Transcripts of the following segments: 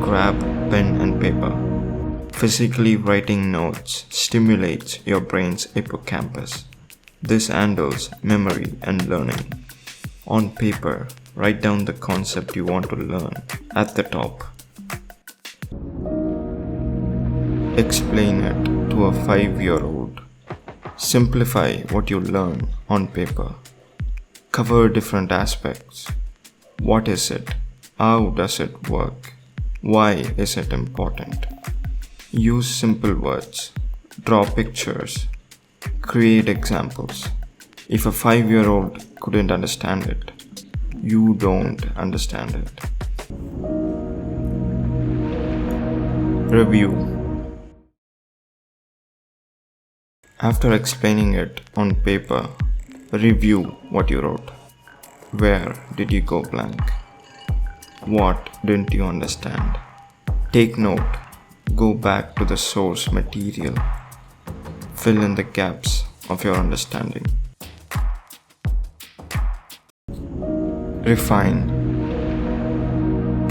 grab pen and paper. Physically writing notes stimulates your brain's hippocampus. This handles memory and learning. On paper, write down the concept you want to learn at the top. Explain it to a 5-year-old. Simplify what you learn on paper. Cover different aspects. What is it? How does it work? Why is it important? Use simple words. Draw pictures. Create examples. If a 5-year-old couldn't understand it, you don't understand it. Review. After explaining it on paper, review what you wrote. Where did you go blank? What didn't you understand? Take note. Go back to the source material. Fill in the gaps of your understanding. Refine.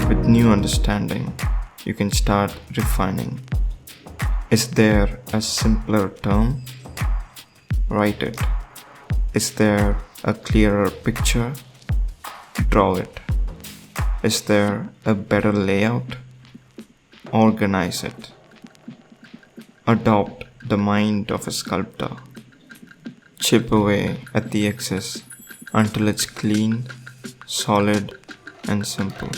With new understanding, you can start refining. Is there a simpler term? Write it. Is there a clearer picture? Draw it. Is there a better layout? Organize it. Adopt the mind of a sculptor. Chip away at the excess until it's clean, solid, and simple.